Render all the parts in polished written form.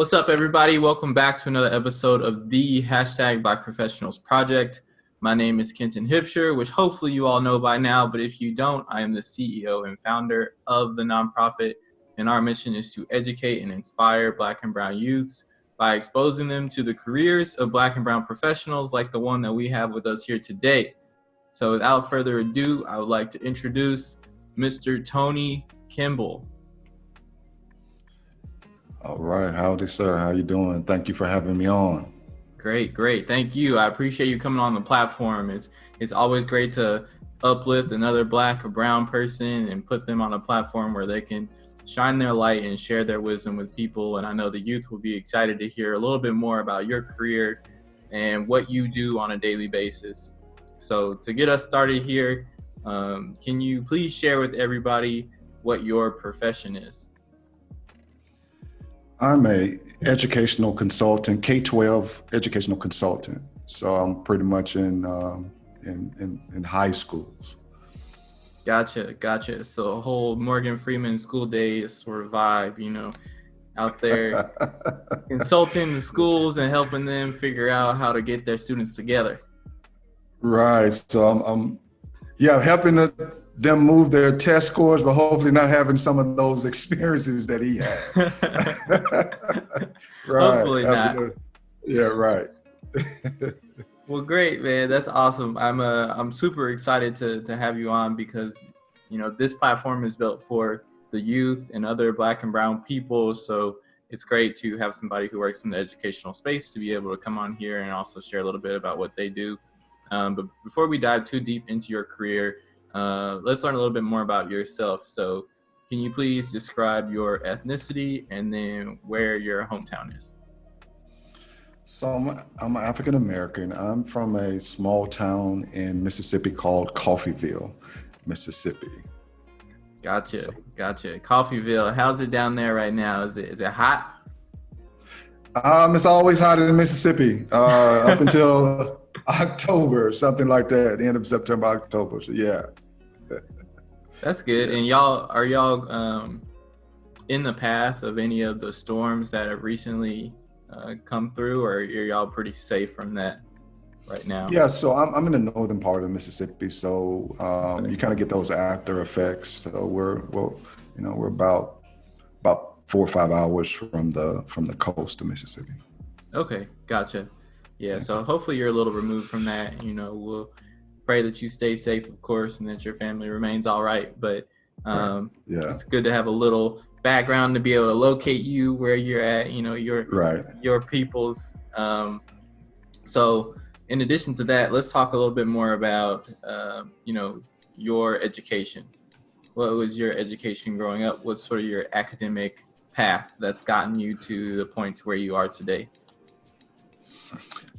What's up, everybody? Welcome back to another episode of the Black Professionals Project. My name is Kenton, which hopefully you all know by now, but if you don't, I am the CEO and founder of the nonprofit, and our mission is to educate and inspire Black and Brown youths by exposing them to the careers of Black and Brown professionals like the one that we have with us here today. So without further ado, I would like to introduce Mr. Tony Kimball. All right. Howdy, sir. How you doing? Thank you for having me on. Great. Thank you. I appreciate you coming on the platform. It's always great to uplift another Black or Brown person and put them on a platform where they can shine their light and share their wisdom with people. And I know the youth will be excited to hear a little bit more about your career and what you do on a daily basis. So to get us started here, can you please share with everybody what your profession is? I'm a educational consultant, K-12 educational consultant. So I'm pretty much in high schools. Gotcha. So a whole Morgan Freeman School Days sort of vibe, out there consulting the schools and helping them figure out how to get their students together. Right. So I'm helping them move their test scores, but hopefully not having some of those experiences that he had. Right. Hopefully Absolutely. Not. Yeah, right. Well, great, man. That's awesome. I'm super excited to have you on because, this platform is built for the youth and other Black and Brown people. So it's great to have somebody who works in the educational space to be able to come on here and also share a little bit about what they do. But before we dive too deep into your career, let's learn a little bit more about yourself. So can you please describe your ethnicity and then where your hometown is? So I'm African American. I'm from a small town in Mississippi called Coffeyville, Mississippi. Gotcha. Coffeyville. How's it down there right now? Is it hot? It's always hot in Mississippi up until October, something like that, the end of September, October. So yeah. That's good. And are y'all in the path of any of the storms that have recently come through, or are y'all pretty safe from that right now? Yeah, so I'm in the northern part of Mississippi, so you kind of get those after effects. So we're about 4 or 5 hours from the coast of Mississippi. Okay, gotcha. Yeah, so hopefully you're a little removed from that. We'll pray that you stay safe, of course, and that your family remains all right. But It's good to have a little background to be able to locate you where you're at, your people's. So in addition to that, let's talk a little bit more about, your education. What was your education growing up? What's sort of your academic path that's gotten you to the point to where you are today?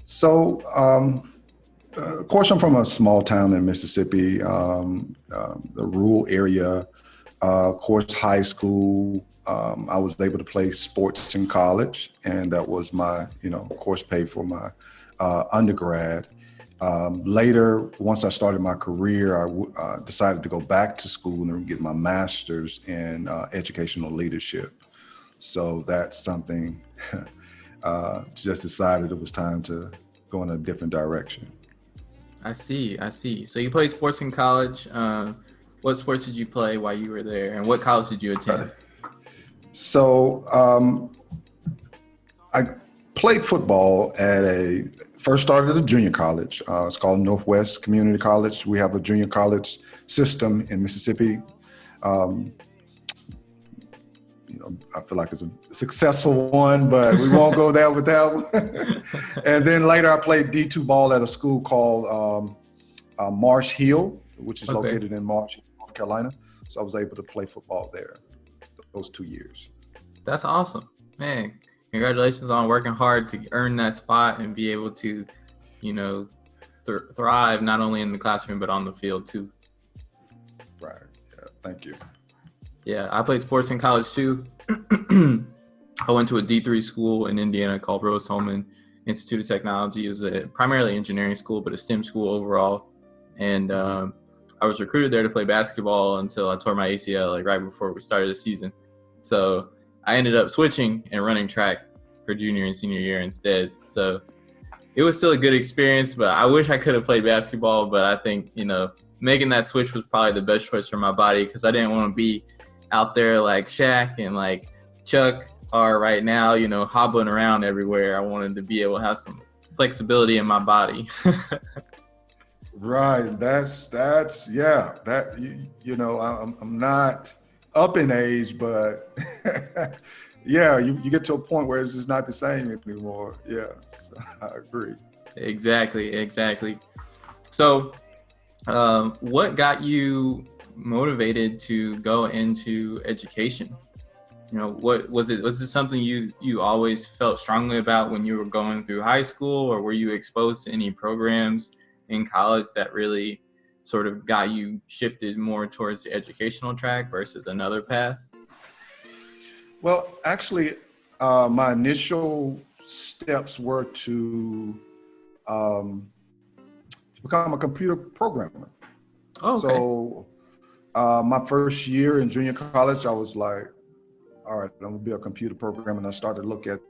So, of course, I'm from a small town in Mississippi, the rural area. Of course, high school, I was able to play sports in college, and that was my, of course, paid for my undergrad. Later, once I started my career, I decided to go back to school and get my master's in educational leadership. So that's something. Just decided it was time to go in a different direction. I see. So you played sports in college. What sports did you play while you were there, and what college did you attend? So I played football first started at a junior college. It's called Northwest Community College. We have a junior college system in Mississippi. I feel like it's a successful one, but we won't go there with that one. And then later I played D2 ball at a school called Marsh Hill, which is located in Marsh, North Carolina. So I was able to play football there those 2 years. That's awesome, man. Congratulations on working hard to earn that spot and be able to, thrive not only in the classroom, but on the field too. Right. Yeah. Thank you. Yeah, I played sports in college too. I went to a D3 school in Indiana called Rose-Hulman Institute of Technology. It was a primarily engineering school, but a STEM school overall. And I was recruited there to play basketball until I tore my ACL right before we started the season. So I ended up switching and running track her junior and senior year instead. So it was still a good experience, but I wish I could have played basketball. But I think, making that switch was probably the best choice for my body, because I didn't want to be out there like Shaq and like Chuck are right now, hobbling around everywhere. I wanted to be able to have some flexibility in my body. Right. That's yeah. That I'm not up in age, but yeah, you get to a point where it's just not the same anymore. Yeah, so I agree. Exactly. So, what got you motivated to go into education? What was it? Was it something you always felt strongly about when you were going through high school, or were you exposed to any programs in college that really sort of got you shifted more towards the educational track versus another path? Well, actually, my initial steps were to become a computer programmer. Oh, okay. So my first year in junior college, I was like, all right, I'm gonna be a computer programmer. And I started to look at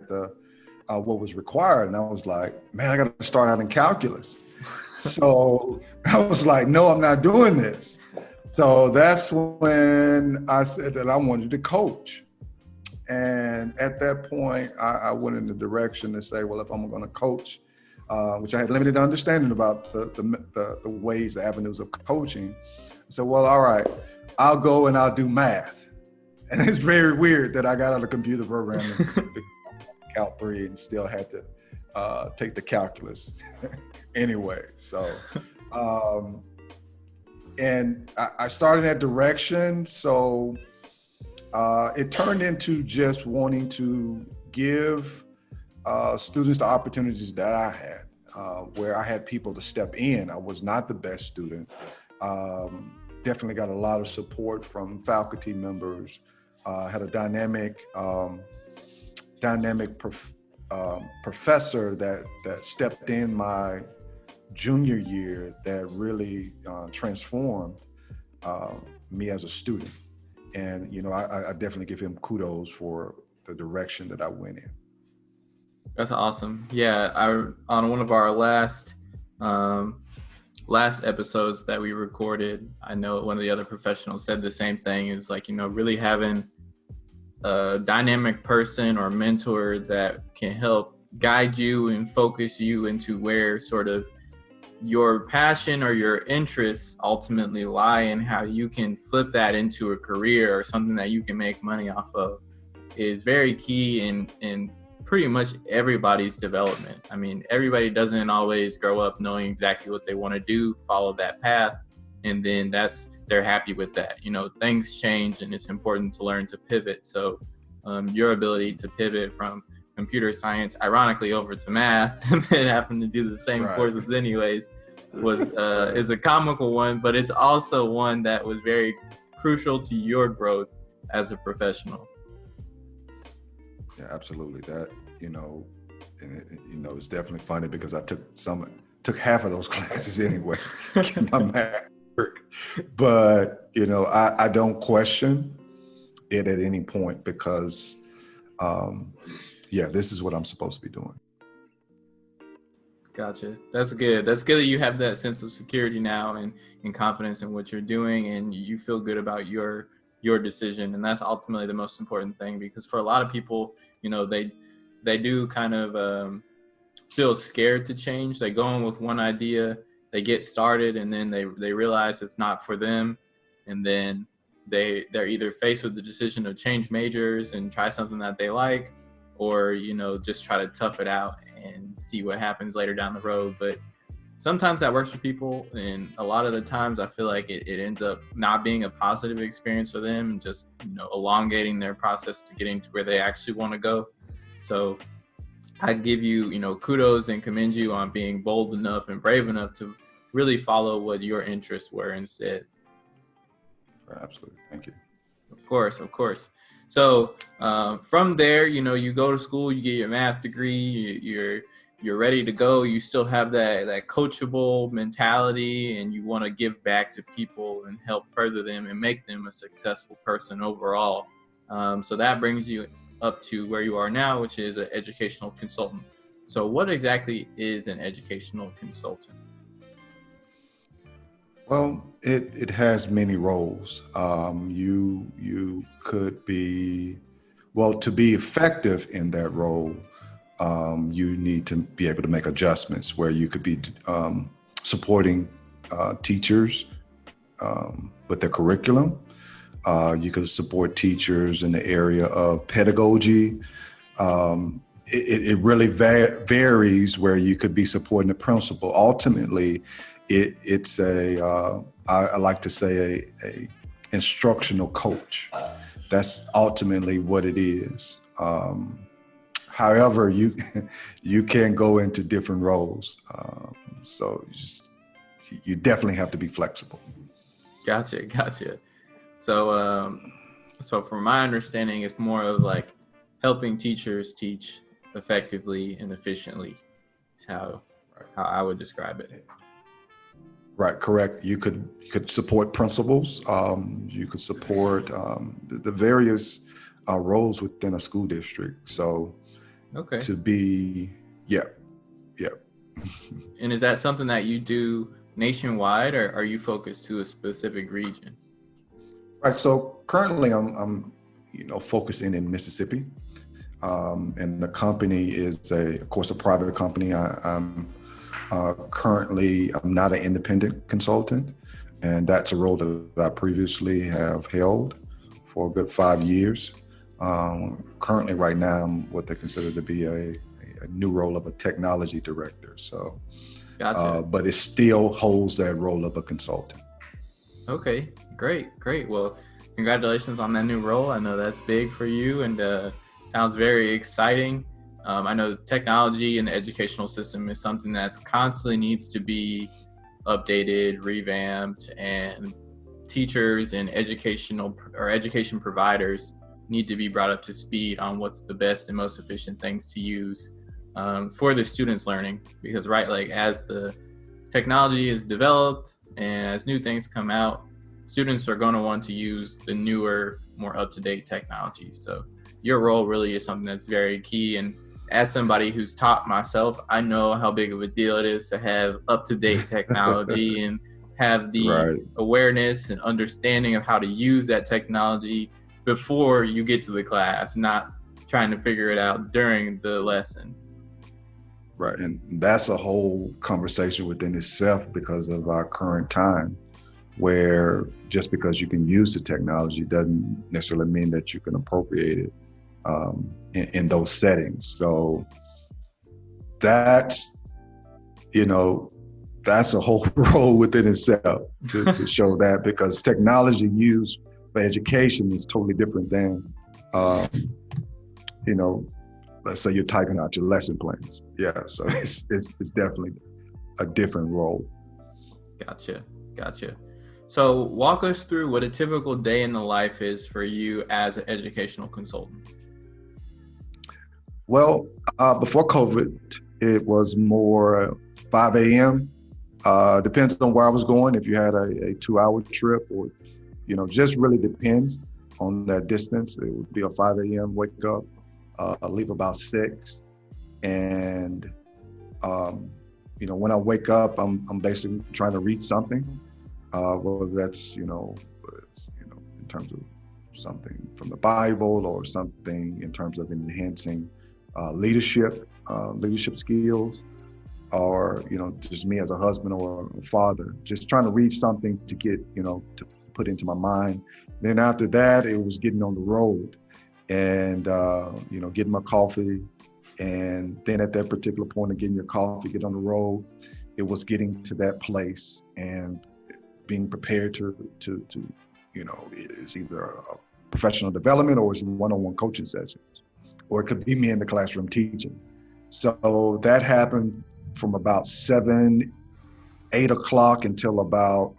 what was required. And I was like, man, I got to start out in calculus. So I was like, no, I'm not doing this. So that's when I said that I wanted to coach. And at that point, I went in the direction to say, well, if I'm going to coach, which I had limited understanding about the ways, the avenues of coaching. So, well, all right, I'll go and I'll do math. And it's very weird that I got out of computer programming, Cal 3, and still had to take the calculus anyway. So, and I started in that direction. So it turned into just wanting to give students the opportunities that I had, where I had people to step in. I was not the best student. Definitely got a lot of support from faculty members. Had a dynamic professor that stepped in my junior year that really transformed me as a student. And, I definitely give him kudos for the direction that I went in. That's awesome. Yeah, on one of our last episodes that we recorded, I know one of the other professionals said the same thing. Is like, really having a dynamic person or mentor that can help guide you and focus you into where sort of your passion or your interests ultimately lie, and how you can flip that into a career or something that you can make money off of is very key in pretty much everybody's development. I mean, everybody doesn't always grow up knowing exactly what they want to do, follow that path, and then they're happy with that. Things change, and it's important to learn to pivot. So your ability to pivot from computer science, ironically, over to math, and then happen to do the same courses anyways, is a comical one, but it's also one that was very crucial to your growth as a professional. Yeah, absolutely. That, it's definitely funny because I took half of those classes anyway, my math work. But, I don't question it at any point because, this is what I'm supposed to be doing. Gotcha. That's good. That's good that you have that sense of security now and confidence in what you're doing, and you feel good about your decision. And that's ultimately the most important thing, because for a lot of people, they do kind of feel scared to change. They go in with one idea, they get started, and then they realize it's not for them. And then they're either faced with the decision of change majors and try something that they like, or, just try to tough it out and see what happens later down the road. But sometimes that works for people, and a lot of the times I feel like it ends up not being a positive experience for them, and just elongating their process to getting to where they actually want to go. So I give you kudos and commend you on being bold enough and brave enough to really follow what your interests were instead. Absolutely. Thank you. Of course. So from there, you go to school, you get your math degree, you're ready to go. You still have that coachable mentality, and you want to give back to people and help further them and make them a successful person overall. So that brings you up to where you are now, which is an educational consultant. So what exactly is an educational consultant? Well, it has many roles. You could be, well, to be effective in that role, you need to be able to make adjustments where you could be supporting teachers with their curriculum. You could support teachers in the area of pedagogy. It really varies where you could be supporting the principal. Ultimately, it's I like to say a instructional coach. That's ultimately what it is. However, you can go into different roles. So you definitely have to be flexible. Gotcha. So, so from my understanding, it's more of like helping teachers teach effectively and efficiently. Is how I would describe it. Right, correct. You could support principals. You could support the various roles within a school district. So, okay. To be, yeah. And is that something that you do nationwide, or are you focused to a specific region? Right. So currently, I'm focusing in Mississippi, and the company is of course, a private company. I'm not an independent consultant, and that's a role that I previously have held for a good 5 years. Currently, right now, I'm what they consider to be a new role of a technology director. So, gotcha. But it still holds that role of a consultant. Okay, great. Well, congratulations on that new role. I know that's big for you, and sounds very exciting. I know technology in the educational system is something that constantly needs to be updated, revamped, and teachers and education providers need to be brought up to speed on what's the best and most efficient things to use for the students' learning. Because like as the technology is developed and as new things come out, students are going to want to use the newer, more up-to-date technology. So your role really is something that's very key. And as somebody who's taught myself, I know how big of a deal it is to have up-to-date technology and have the awareness and understanding of how to use that technology before you get to the class, not trying to figure it out during the lesson. Right. And that's a whole conversation within itself because of our current time, where just because you can use the technology doesn't necessarily mean that you can appropriate it in those settings. So that's a whole role within itself to show that, because technology used for education is totally different than, let's say you're typing out your lesson plans. Yeah, so it's definitely a different role. Gotcha. So walk us through what a typical day in the life is for you as an educational consultant. Well, before COVID, it was more 5 a.m. Depends on where I was going. If you had a 2-hour trip, or, just really depends on that distance. It would be a 5 a.m. wake up, leave about 6. And, when I wake up, I'm basically trying to read something, whether that's, in terms of something from the Bible or something in terms of enhancing leadership skills, or just me as a husband or a father, just trying to read something to get to put into my mind. Then after that, it was getting on the road and getting my coffee, and then at that particular point of getting your coffee, get on the road, it was getting to that place and being prepared to it's either a professional development or it's one-on-one coaching sessions, or it could be me in the classroom teaching. So that happened from about 7, 8 o'clock until about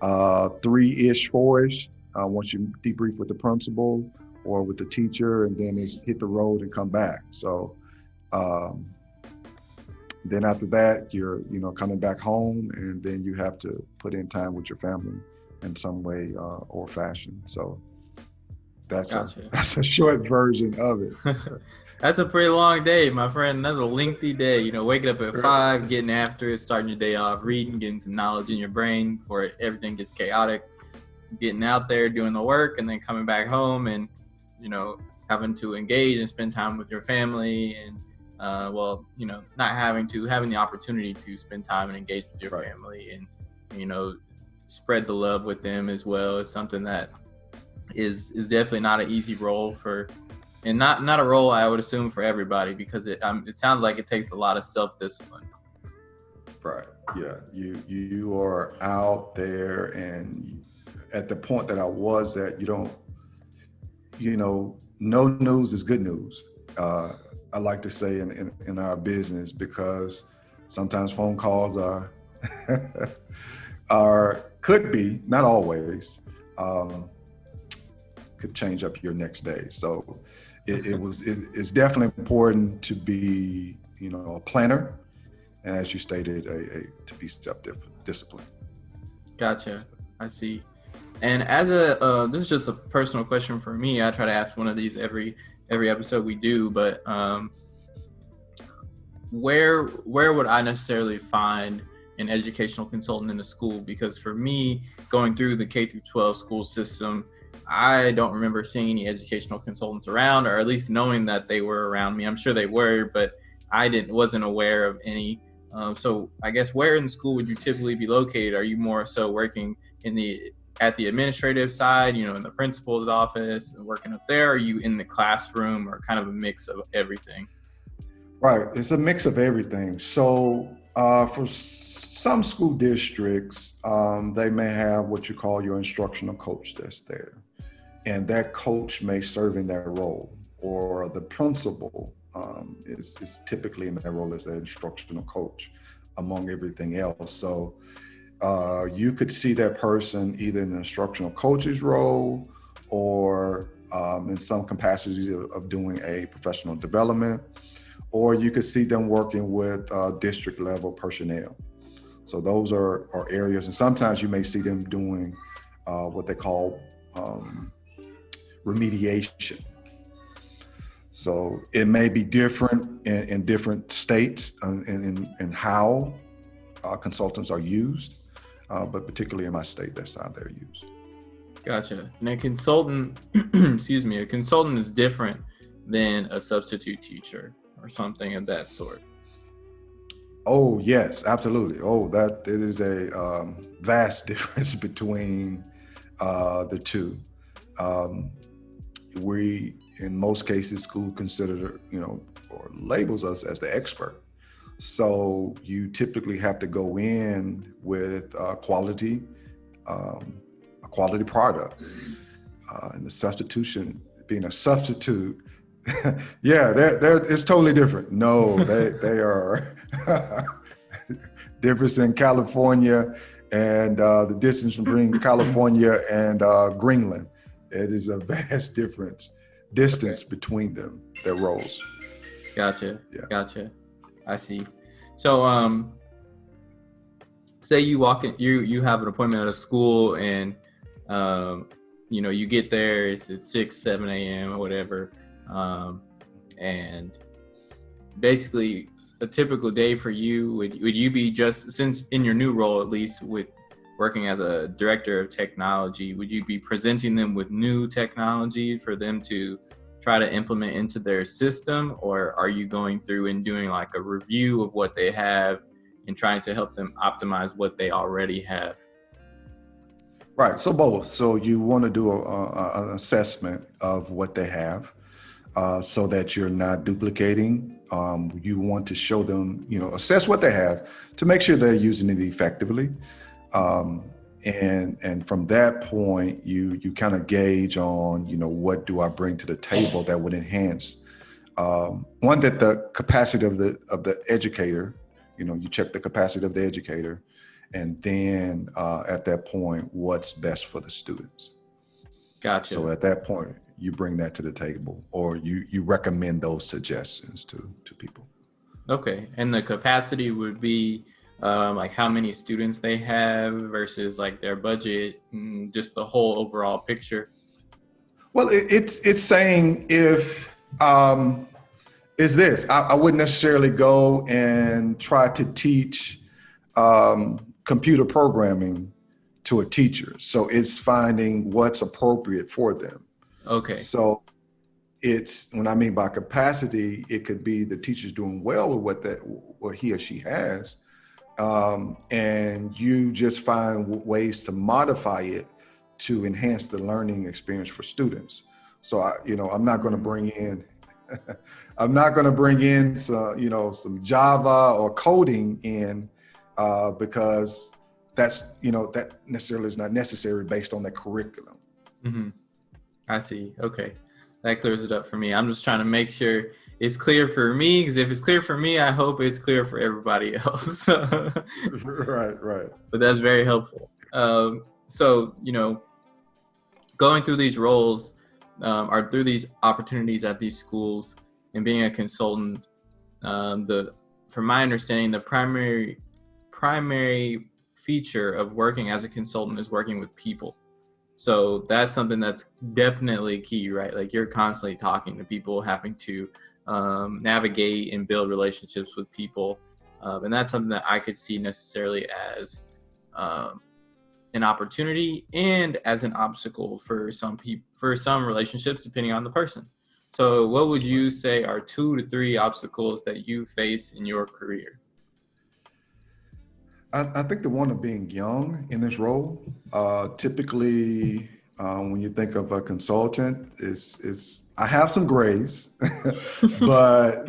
3-ish, 4-ish. Once you debrief with the principal or with the teacher, and then it's hit the road and come back. So then after that, you're coming back home, and then you have to put in time with your family in some way or fashion. So Gotcha. That's a short version of it. That's a pretty long day, my friend. That's a lengthy day. You know, waking up at 5, getting after it, starting your day off, reading, getting some knowledge in your brain before everything gets chaotic, getting out there, doing the work, and then coming back home and, you know, having to engage and spend time with your family and, not having the opportunity to spend time and engage with your family and, you know, spread the love with them as well is something that is definitely not an easy role and not a role I would assume for everybody, because it sounds like it takes a lot of self-discipline. Right. Yeah. You are out there, and at the point that I was at, you don't, no news is good news. I like to say in our business, because sometimes phone calls could be, not always, could change up your next day. So it's definitely important to be, a planner, and as you stated, to be self-disciplined. Gotcha. I see. And as this is just a personal question for me. I try to ask one of these every episode we do, but where would I necessarily find an educational consultant in the school? Because for me, going through the K through 12 school system, I don't remember seeing any educational consultants around, or at least knowing that they were around me. I'm sure they were, but I wasn't aware of any. So I guess, where in the school would you typically be located? Are you more so working at the administrative side, in the principal's office and working up there? Are you in the classroom, or kind of a mix of everything? Right. It's a mix of everything. So for some school districts, they may have what you call your instructional coach that's there. And that coach may serve in that role, or the principal is typically in that role as the instructional coach among everything else. So you could see that person either in the instructional coach's role, or in some capacity of doing a professional development, or you could see them working with district level personnel. So those are areas, and sometimes you may see them doing what they call remediation. So it may be different in different states in how consultants are used, but particularly in my state, that's how they're used. Gotcha. And a consultant, a consultant is different than a substitute teacher or something of that sort. Oh, yes, absolutely. Oh, that it is a vast difference between the two. We, in most cases, school consider, or labels us as the expert. So you typically have to go in with a quality product. And the substitution, being a substitute, yeah, it's totally different. No, they are difference in California and the distance between California and Greenland. It is a vast distance between them, their roles. Gotcha. Yeah. Gotcha. I see. So, say you walk in, you have an appointment at a school, and you get there. It's at 6, 7 a.m. or whatever, and basically a typical day for you would you be, just since in your new role, at least with working as a director of technology, would you be presenting them with new technology for them to try to implement into their system, or are you going through and doing like a review of what they have and trying to help them optimize what they already have? Right. So both. So you want to do an assessment of what they have, so that you're not duplicating. You want to show them, assess what they have to make sure they're using it effectively. And from that point, you kind of gauge on, what do I bring to the table that would enhance, one, that the capacity of the educator, you check the capacity of the educator, and then at that point, what's best for the students. Gotcha. So at that point, you bring that to the table, or you recommend those suggestions to people. Okay. And the capacity would be like how many students they have versus like their budget, and just the whole overall picture. Well, it's saying if is this I wouldn't necessarily go and try to teach computer programming to a teacher. So it's finding what's appropriate for them. Okay. So it's when I mean by capacity, it could be the teacher's doing well with what he or she has, and you just find ways to modify it to enhance the learning experience for students. So I'm not going to bring in, I'm not going to bring in some Java or coding in because that necessarily is not necessary based on the curriculum. Mm-hmm. I see. Okay. That clears it up for me. I'm just trying to make sure it's clear for me, because if it's clear for me, I hope it's clear for everybody else. Right. But that's very helpful. So, going through these roles or through these opportunities at these schools and being a consultant, from my understanding, the primary feature of working as a consultant is working with people. So that's something that's definitely key, right? Like you're constantly talking to people, having to navigate and build relationships with people. And that's something that I could see necessarily as an opportunity and as an obstacle for some people, for some relationships, depending on the person. So what would you say are 2 to 3 obstacles that you face in your career? I think the one of being young in this role, typically when you think of a consultant, is I have some grays, but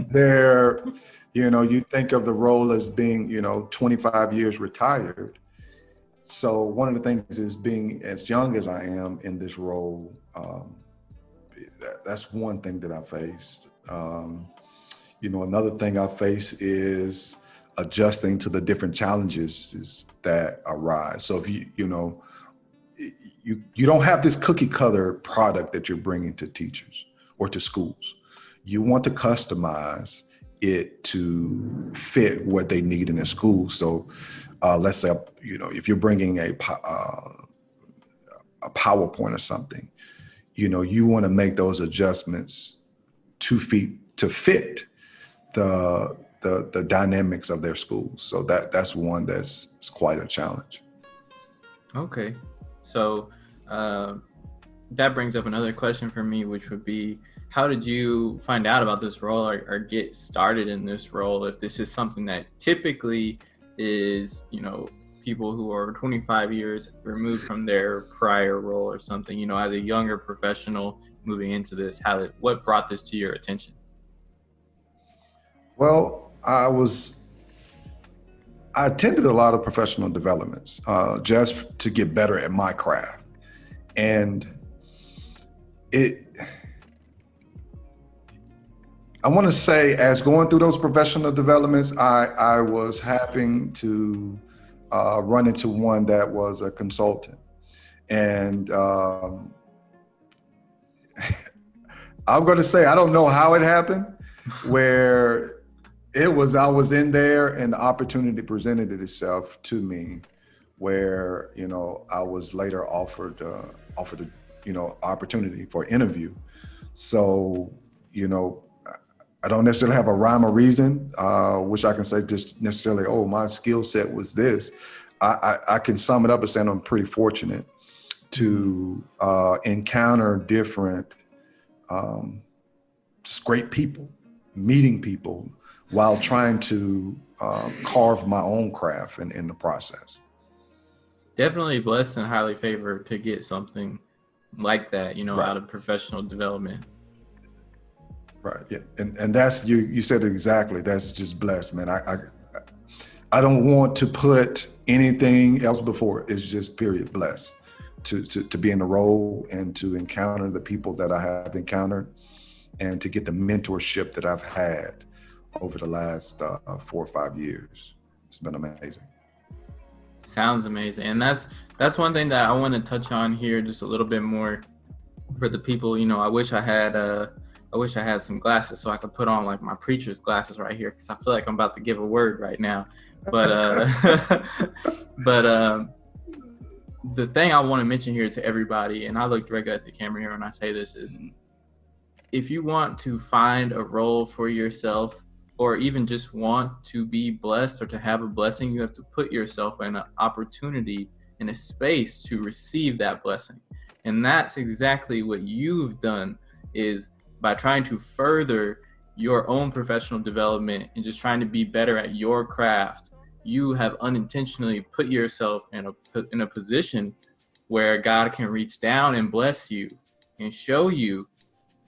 you think of the role as being, 25 years retired. So one of the things is being as young as I am in this role. That's one thing that I faced. Another thing I face is adjusting to the different challenges that arise. So if you don't have this cookie cutter product that you're bringing to teachers or to schools, you want to customize it to fit what they need in a school. So let's say, if you're bringing a PowerPoint or something, you want to make those adjustments to fit the dynamics of their schools. So that's one that's quite a challenge. Okay. So that brings up another question for me, which would be, how did you find out about this role or get started in this role? If this is something that typically is, people who are 25 years removed from their prior role or something, as a younger professional moving into this, what brought this to your attention? Well, I attended a lot of professional developments just to get better at my craft. And I want to say, as going through those professional developments, I was having to run into one that was a consultant. And I'm going to say, I don't know how it happened, where I was in there and the opportunity presented itself to me, where, I was later offered opportunity for interview. So, I don't necessarily have a rhyme or reason, which I can say just necessarily, oh, my skill set was this. I can sum it up as saying I'm pretty fortunate to encounter different, just great people, meeting people while trying to carve my own craft in the process. Definitely blessed and highly favored to get something like that, Right. out of professional development. Right. Yeah. And that's, you said it exactly. That's just blessed, man. I don't want to put anything else before it. It's just period blessed to be in the role and to encounter the people that I have encountered and to get the mentorship that I've had over the last 4 or 5 years. It's been amazing. Sounds amazing. And that's one thing that I want to touch on here just a little bit more for the people. I wish I had some glasses so I could put on like my preacher's glasses right here, because I feel like I'm about to give a word right now. But the thing I want to mention here to everybody, and I look directly at the camera here when I say this, is if you want to find a role for yourself, or even just want to be blessed or to have a blessing, you have to put yourself in an opportunity, in a space to receive that blessing. And that's exactly what you've done, is by trying to further your own professional development and just trying to be better at your craft, you have unintentionally put yourself in a position where God can reach down and bless you and show you,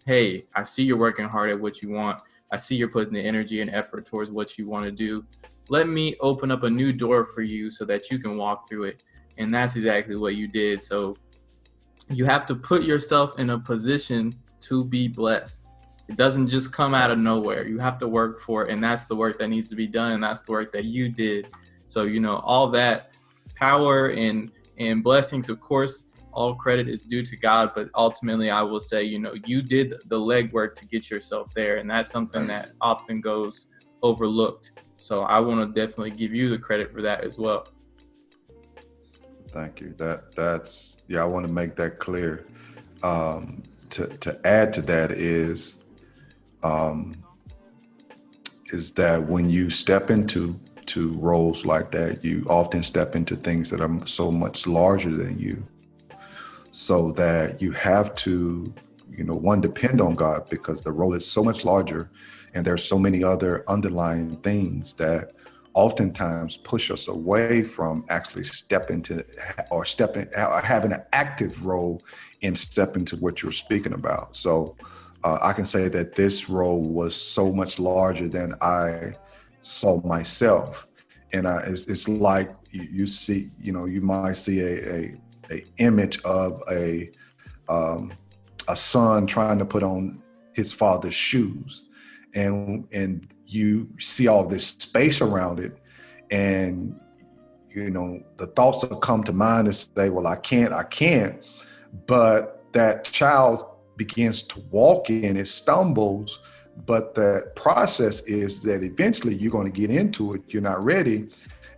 hey, I see you're working hard at what you want. I see you're putting the energy and effort towards what you want to do. Let me open up a new door for you so that you can walk through it. And that's exactly what you did. So you have to put yourself in a position to be blessed. It doesn't just come out of nowhere. You have to work for it. And that's the work that needs to be done. And that's the work that you did. So, all that power and blessings, of course, all credit is due to God, but ultimately I will say, you did the legwork to get yourself there. And that's something that often goes overlooked. So I want to definitely give you the credit for that as well. Thank you. That's I want to make that clear. To add to that is that when you step into roles like that, you often step into things that are so much larger than you. So that you have to, one, depend on God, because the role is so much larger and there's so many other underlying things that oftentimes push us away from actually having an active role in stepping to what you're speaking about. So I can say that this role was so much larger than I saw myself. And it's like you see, you might see a image of a son trying to put on his father's shoes, and you see all this space around it, and the thoughts will come to mind and say, well, I can't, but that child begins to walk in, it stumbles, but the process is that eventually you're going to get into it. You're not ready.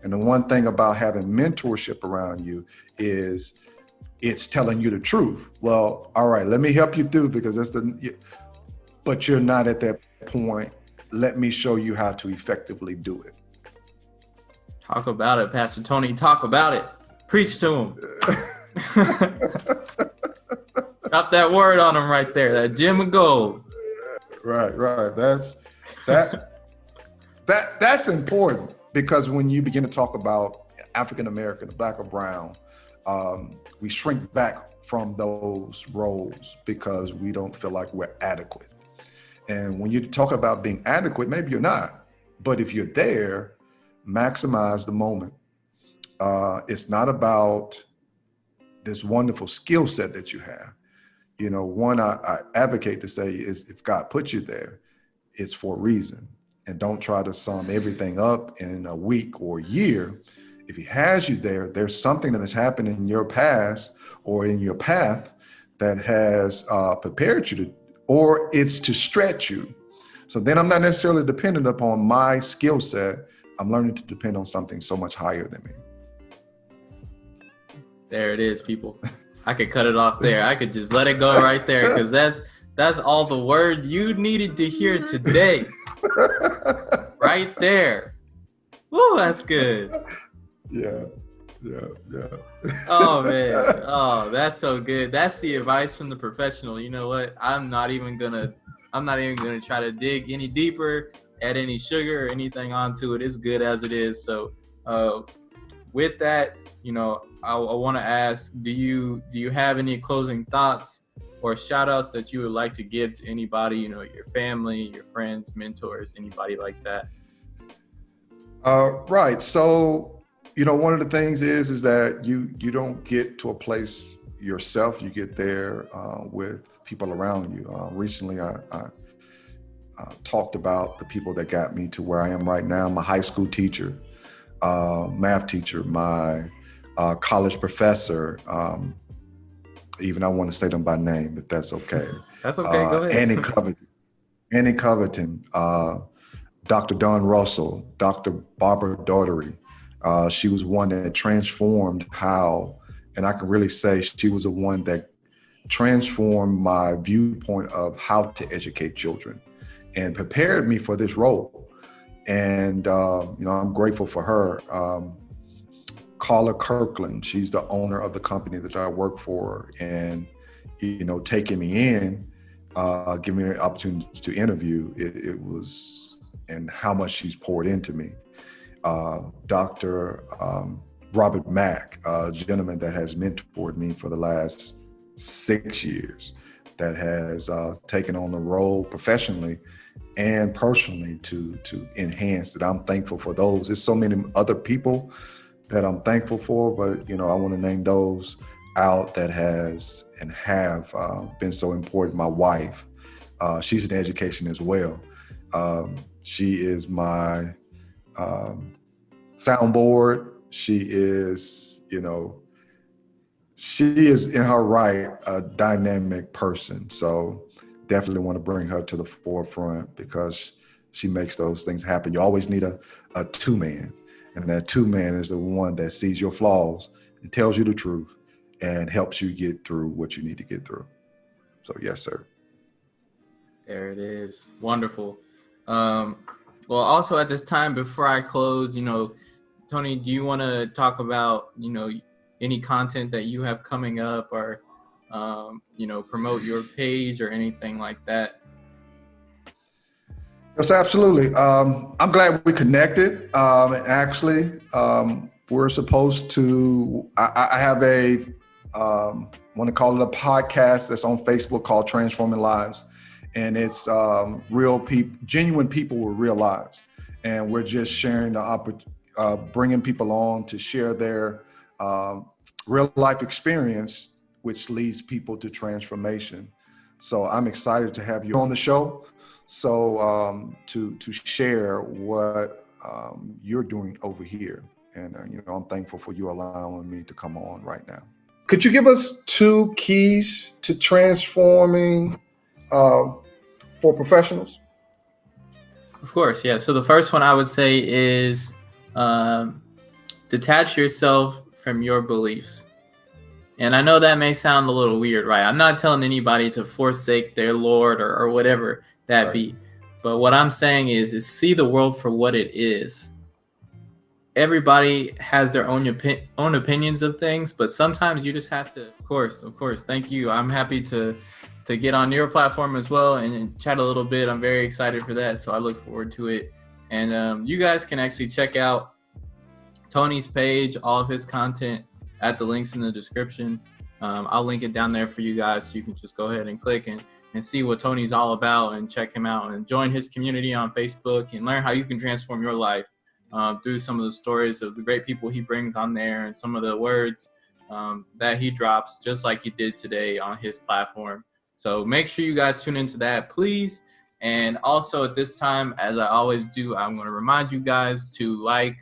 And the one thing about having mentorship around you is it's telling you the truth. Well, all right, let me help you through, because but you're not at that point. Let me show you how to effectively do it. Talk about it, Pastor Tony. Talk about it. Preach to him. Drop that word on him right there. That gem of gold. Right. That's important, because when you begin to talk about African American, Black or brown, we shrink back from those roles because we don't feel like we're adequate. And when you talk about being adequate, maybe you're not, but if you're there, maximize the moment. It's not about this wonderful skill set that you have. One I advocate to say is, if God put you there, it's for a reason. And don't try to sum everything up in a week or a year. If he has you there, there's something that has happened in your past or in your path that has prepared you to, or it's to stretch you. So then I'm not necessarily dependent upon my skill set. I'm learning to depend on something so much higher than me. There it is, people. I could cut it off there. I could just let it go right there, because that's all the word you needed to hear today. Right there. Woo, that's good. Yeah. Oh man. Oh, that's so good. That's the advice from the professional. You know what? I'm not even gonna try to dig any deeper, add any sugar or anything onto it. It's good as it is. So with that, I want to ask, do you have any closing thoughts or shout outs that you would like to give to anybody, your family, your friends, mentors, anybody like that? Right. So, one of the things is that you don't get to a place yourself. You get there with people around you. Recently, I talked about the people that got me to where I am right now. My high school teacher, math teacher, my college professor, even I want to say them by name, if that's okay. That's okay, go ahead. Annie Coverton, Dr. Don Russell, Dr. Barbara Daughtery. She was one that transformed how And I can really say she was the one that transformed my viewpoint of how to educate children and prepared me for this role. And, I'm grateful for her. Carla Kirkland, she's the owner of the company that I work for, and, taking me in, giving me an opportunity to interview, it was, and how much she's poured into me. Dr. Robert Mack, a gentleman that has mentored me for the last 6 years, that has taken on the role professionally and personally to enhance it. I'm thankful for those. There's so many other people that I'm thankful for, but I want to name those out that have been so important. My wife, she's in education as well. She is my soundboard. She is, she is in her right, a dynamic person. So definitely want to bring her to the forefront because she makes those things happen. You always need a two-man, and that two-man is the one that sees your flaws and tells you the truth and helps you get through what you need to get through. So yes, sir. There it is. Wonderful. Well, also at this time, before I close, Tony, do you want to talk about, any content that you have coming up, or, promote your page or anything like that? Yes, absolutely. I'm glad we connected. Actually, we're supposed to, I have want to call it a podcast that's on Facebook called Transforming Lives. And it's real people, genuine people with real lives. And we're just sharing bringing people on to share their real life experience, which leads people to transformation. So I'm excited to have you on the show. So to share what you're doing over here. And, I'm thankful for you allowing me to come on right now. Could you give us 2 keys to transforming for professionals? Of course, yeah. So the first one I would say is detach yourself from your beliefs. And I know that may sound a little weird, right? I'm not telling anybody to forsake their Lord or whatever that be. But what I'm saying is see the world for what it is. Everybody has their own opinions of things, but sometimes you just have to, of course. Thank you. I'm happy to get on your platform as well and chat a little bit. I'm very excited for that. So I look forward to it. And you guys can actually check out Tony's page, all of his content at the links in the description. I'll link it down there for you guys, so you can just go ahead and click and see what Tony's all about and check him out and join his community on Facebook and learn how you can transform your life through some of the stories of the great people he brings on there and some of the words that he drops, just like he did today on his platform. So make sure you guys tune into that, please. And also at this time, as I always do, I'm going to remind you guys to like,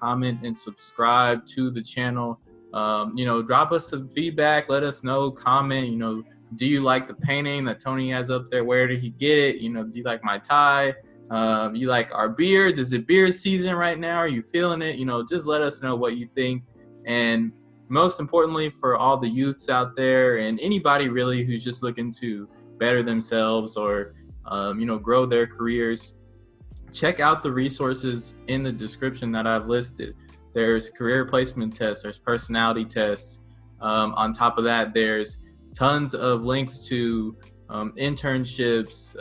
comment, and subscribe to the channel. Drop us some feedback. Let us know, comment, do you like the painting that Tony has up there? Where did he get it? Do you like my tie? You like our beards? Is it beard season right now? Are you feeling it? Just let us know what you think. And most importantly, for all the youths out there and anybody really who's just looking to better themselves or, grow their careers, check out the resources in the description that I've listed. There's career placement tests, there's personality tests. On top of that, there's tons of links to internships,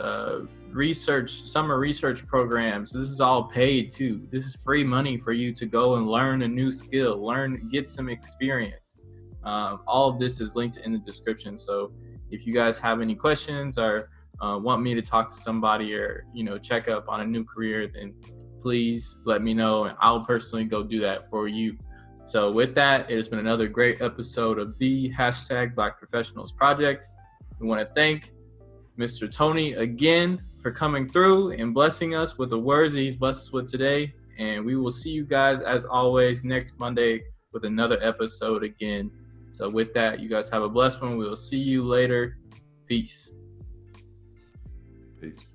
summer research programs. This is all paid too. This is free money for you to go and learn a new skill, get some experience. All of this is linked in the description. So if you guys have any questions or want me to talk to somebody or, check up on a new career, then please let me know and I'll personally go do that for you. So with that, it has been another great episode of the Black Professionals Project. We want to thank Mr. Tony again for coming through and blessing us with the words that he's blessed us with today. And we will see you guys, as always, next Monday with another episode again. So with that, you guys have a blessed one. We will see you later. Peace. Peace.